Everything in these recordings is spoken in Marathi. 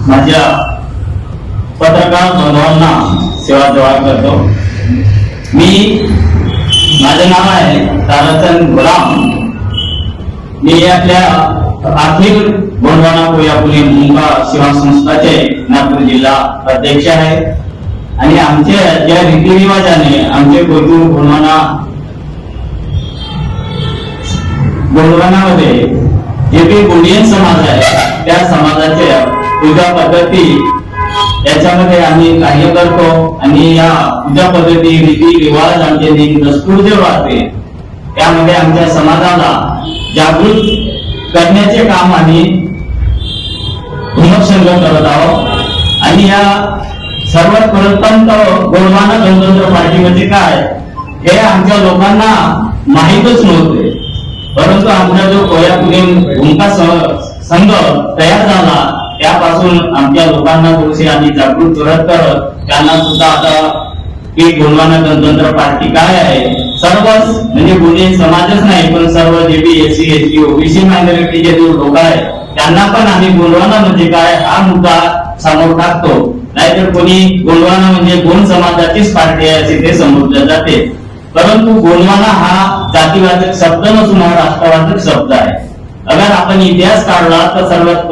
माझ्या पत्रकार बांधवांना सेवा जवाब करतो। माझे नाव आहे ताराचंद गुलाम। मी आपल्या अखिल गोंडवाना कोल्हापुरी मुंगा सेवा संस्थाचे नागपूर जिल्हा अध्यक्ष आहे आणि आमच्या ज्या रीतिरिवाजाने आमचे गोंडवानामध्ये जे काही गोंडियन समाज आहे त्या समाजाच्या पूजा पद्धती याच्यामध्ये आम्ही कार्य करतो आणि या पूजा पद्धती रीती रिवाज आमचे नेम दस्तूर जे राहते त्यामध्ये आमच्या समाजाला जागृत करण्याचे काम आम्ही हिमसंघ करत आहोत। आणि या सर्वात प्रथम गोंडवाना गणतंत्र पार्टी म्हणजे काय हे आमच्या लोकांना माहीतच नव्हते, परंतु आमचा जो कोल्हापुरी भूमिका संघ तयार झाला त्यापासून आमच्या लोकांना थोडेसे आम्ही जागृत करत त्यांना सुद्धा आता की गोंडवाना गणतंत्र पार्टी काय आहे, सर्वच म्हणजे गोंडियन समाजच नाही पण सर्व जे बी एससी एसटी ओबीसी मायनॉरिटीचे जे लोक आहेत त्यांना पण आम्ही गोंडवाना म्हणजे काय हा मुद्दा समोर टाकतो। नाहीतर कोणी गोंडवाना म्हणजे गोंड समाजाचीच पार्टी आहे असे ते समजले जाते, परंतु गोंडवाना हा जातीवाचक शब्द नसून हा राष्ट्रवाचक शब्द आहे। अगर आपण इतिहास काढला तर सर्वात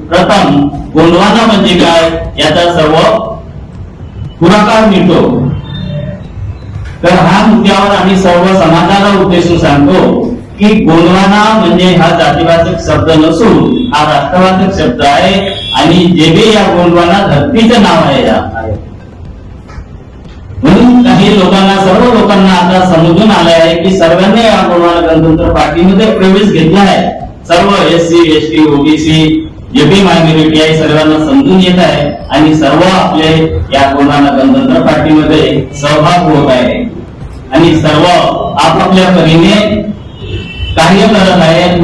प्रथम गोंडवाना म्हणजे काय याचा सर्व पुराकार मिळतो। तर हा मुद्द्यावर आम्ही सर्व समाजाला उद्देशून सांगतो की गोंडवाना म्हणजे हा जातीवाचक शब्द नसून हा राष्ट्रवाचक शब्द आहे आणि जे बी या गोंडवाना धरतीचं नाव आहे। म्हणून काही लोकांना सर्व लोकांना आता समजून आले आहे की सर्वांनी या गोंडवाना गणतंत्र पार्टीमध्ये प्रवेश घेतला आहे। सर्व एससी एसटी ओबीसी जे बी मायनॉरिटी आहे सर्वांना समजून येत आहे आणि सर्व आपले या गोंडवाना गणतंत्र पार्टीमध्ये सहभाग होत आहे आणि सर्व आपापल्या परीने कार्य करत आहेत।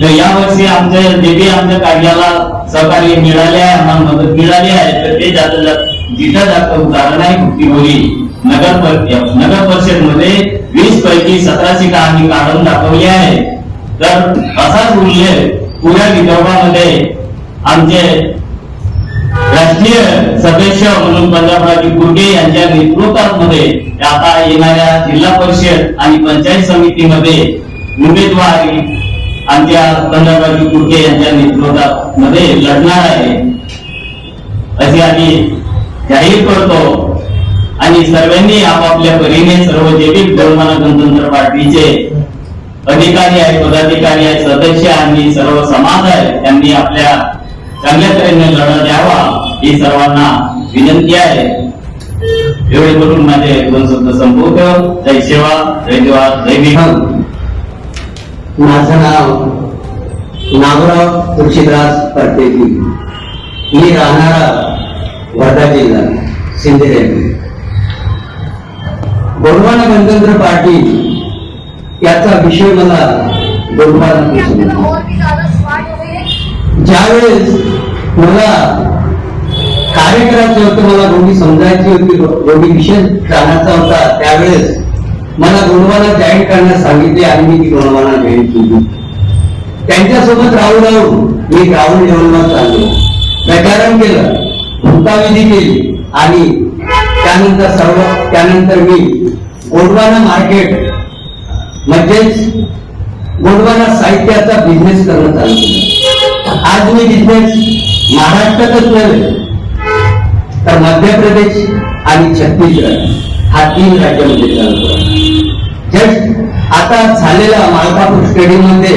तर यावर्षी आमच्या जे बी आमच्या कार्याला सहकार्य मिळाले आहे, आम्हाला मदत मिळाली आहे, तर ते जिथं जास्त उदाहरण आहे भुक्तीबोरी नगर परिषद मध्ये 20 पैकी 17 सीटा आम्ही काढून दाखवली आहे। तर असाच उल्लेख पुऱ्या विदर्भामध्ये आमचे राष्ट्रीय सदस्य म्हणून पंजाबराव कुर्गे यांच्या नेतृत्वामध्ये आता येणाऱ्या जिल्हा परिषद आणि पंचायत समितीमध्ये उमेदवारी आमच्या पंजाबराव कुर्गे यांच्या नेतृत्वामध्ये लढणार आहे असे आम्ही जाहीर करतो। आणि सर्वांनी आपापल्या परीने सर्व जे बी गोंडवाना गणतंत्र पार्टीचे अधिकारी आहे, पदाधिकारी आहे, सदस्य आणि सर्व समाज आहे त्यांनी आपल्या चांगल्या तऱ्हेने लढा द्यावा ही सर्वांना विनंती आहे। एवढे करून माझे 2 शब्द संपवतो। जय सेवा, जय जवान, जय भीम। माझं नाव नागराव तुळशीदास परदेशी, मी राहणारा वर्धा जिल्हा सिंधुदुर्ग। गोंडवाना गणतंत्र पार्टी याचा विषय मला ज्यावेळेस मला कार्य करायचं होतं, मला गोंडी समजायची होती, गोंडी विषय जाण्याचा होता, त्यावेळेस मला गोंडवाना जॉईन करण्यास सांगितले आणि मी ती गोंडवाना जॉईन केली। त्यांच्यासोबत राहून मी ग्राउंड लेवलवर चाललो, प्रचारण केलं, भूताविधी केली आणि त्यानंतर मी गोंडवाना मार्केट म्हणजेच गोंडवाना साहित्याचा बिझनेस करणं चालू केलं। आज मी बिझनेस महाराष्ट्रातच नव्हे तर मध्य प्रदेश आणि छत्तीसगड हा 3 राज्यामध्ये चालतो। जस्ट आता झालेला मालकापूर स्टेडियम मध्ये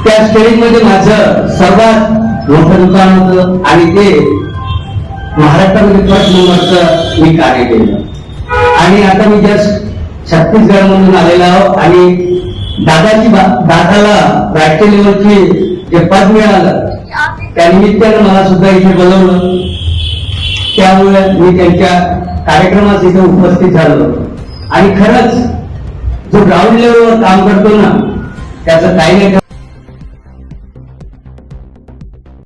त्या स्टेडियम मध्ये माझं सर्वात मोठं दुकान होतं आणि ते महाराष्ट्रामध्ये 1st नंबरचं मी कार्य केलं। आणि आता मी जस्ट छत्तीसगड मधून आलेला आहो आणि दादाला राष्ट्रीय लेवलची जे पद मिळालं त्यानिमित्तानं मला सुद्धा इथे बोलवलं, त्यामुळे मी त्यांच्या कार्यक्रमात इथे उपस्थित झालो। आणि खरंच जो ग्राउंड लेवलवर काम करतो ना त्याचं काही नाही